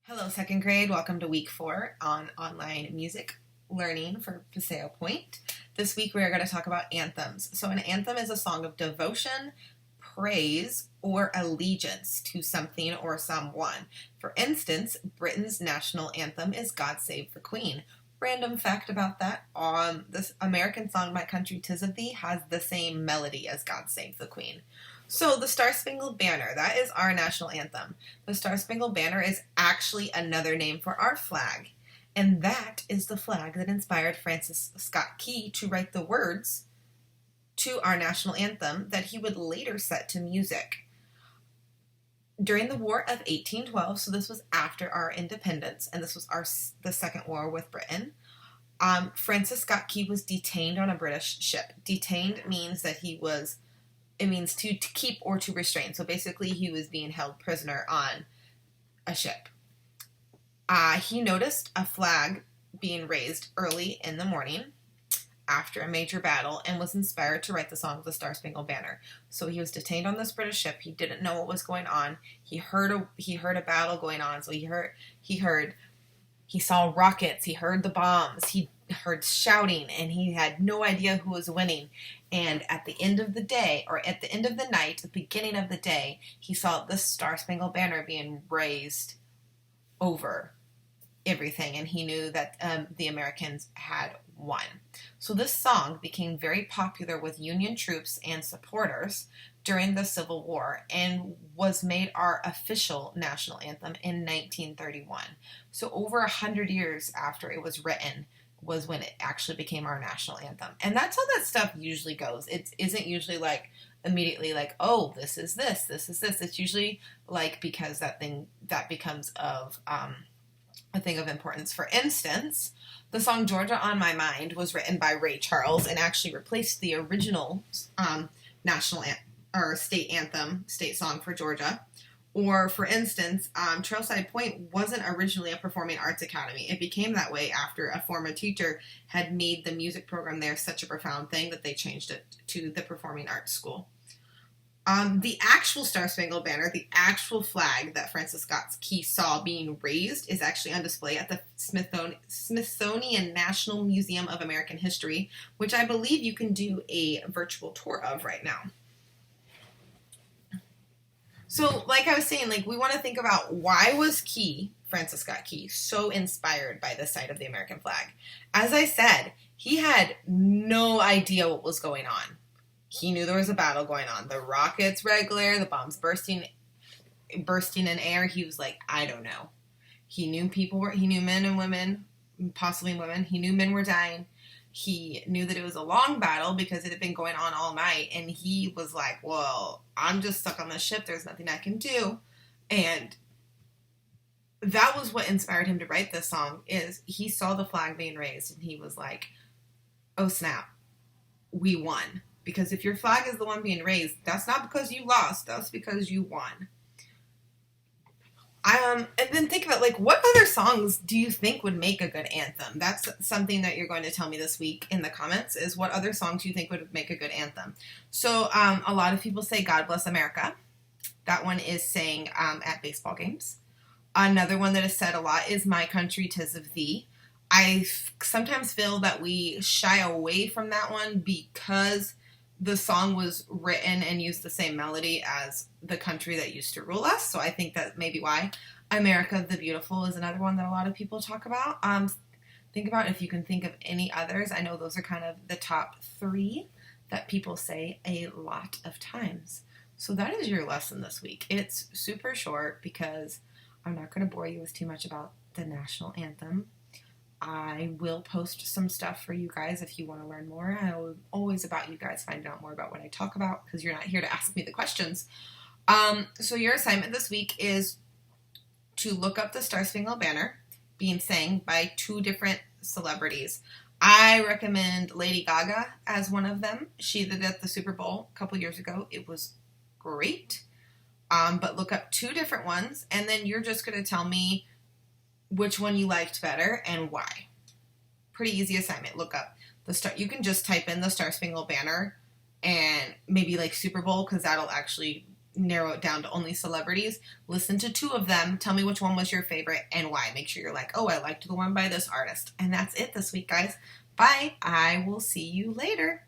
Hello, second grade. Welcome to week 4 on online music learning for Paseo Point. This week we are going to talk about anthems. So, an anthem is a song of devotion, praise, or allegiance to something or someone. For instance, Britain's national anthem is God Save the Queen. Random fact about that, this American song My Country 'Tis of Thee has the same melody as God Save the Queen. So the Star Spangled Banner, that is our national anthem. The Star Spangled Banner is actually another name for our flag. And that is the flag that inspired Francis Scott Key to write the words to our national anthem that he would later set to music. During the War of 1812, so this was after our independence, and this was the Second War with Britain, Francis Scott Key was detained on a British ship. Detained means that it means to keep or to restrain. So basically he was being held prisoner on a ship. He noticed a flag being raised early in the morning after a major battle and was inspired to write the song of the Star Spangled Banner. So he was detained on this British ship. He didn't know what was going on. He heard a battle going on. So he saw rockets. He heard the bombs. He heard shouting, and he had no idea who was winning. And at the end of the day, or at the end of the night, the beginning of the day, he saw the Star Spangled Banner being raised over everything, and he knew that the Americans had won. So this song became very popular with Union troops and supporters during the Civil War and was made our official national anthem in 1931. So over 100 years after it was written was when it actually became our national anthem. And that's how that stuff usually goes. It isn't usually like immediately like, oh, this is this, this is this. It's usually like because that becomes of a thing of importance. For instance, the song Georgia on My Mind was written by Ray Charles and actually replaced the original national or state anthem, state song for Georgia. Or, for instance, Trailside Point wasn't originally a performing arts academy. It became that way after a former teacher had made the music program there such a profound thing that they changed it to the Performing Arts School. The actual Star Spangled Banner, the actual flag that Francis Scott Key saw being raised, is actually on display at the Smithsonian National Museum of American History, which I believe you can do a virtual tour of right now. So, like I was saying, we want to think about why was Francis Scott Key, so inspired by the sight of the American flag? As I said, he had no idea what was going on. He knew there was a battle going on. The rockets red glare, the bombs bursting in air. He was like, I don't know. He knew he knew men and women, possibly women. He knew men were dying. He knew that it was a long battle because it had been going on all night. And he was like, well, I'm just stuck on this ship. There's nothing I can do. And that was what inspired him to write this song, is he saw the flag being raised and he was like, oh snap, we won. Because if your flag is the one being raised, that's not because you lost, that's because you won. And then think about, what other songs do you think would make a good anthem? That's something that you're going to tell me this week in the comments, is what other songs you think would make a good anthem. So, a lot of people say God Bless America. That one is sang at baseball games. Another one that is said a lot is My Country 'Tis of Thee. I sometimes feel that we shy away from that one because the song was written and used the same melody as the country that used to rule us. So I think that may be why. America the Beautiful is another one that a lot of people talk about. Think about if you can think of any others. I know those are kind of the top 3 that people say a lot of times. So that is your lesson this week. It's super short because I'm not going to bore you with too much about the national anthem. I will post some stuff for you guys if you want to learn more. I'm always about you guys finding out more about what I talk about because you're not here to ask me the questions. So your assignment this week is to look up the Star Spangled Banner being sang by 2 different celebrities. I recommend Lady Gaga as one of them. She did it at the Super Bowl a couple years ago. It was great. But look up 2 different ones, and then you're just going to tell me which one you liked better and why. Pretty easy assignment. Look up you can just type in the Star Spangled Banner and maybe Super Bowl, because that'll actually narrow it down to only celebrities, listen to 2 of them, tell me which one was your favorite and why. Make sure you're like, oh, I liked the one by this artist. And that's it this week, guys. Bye. I will see you later.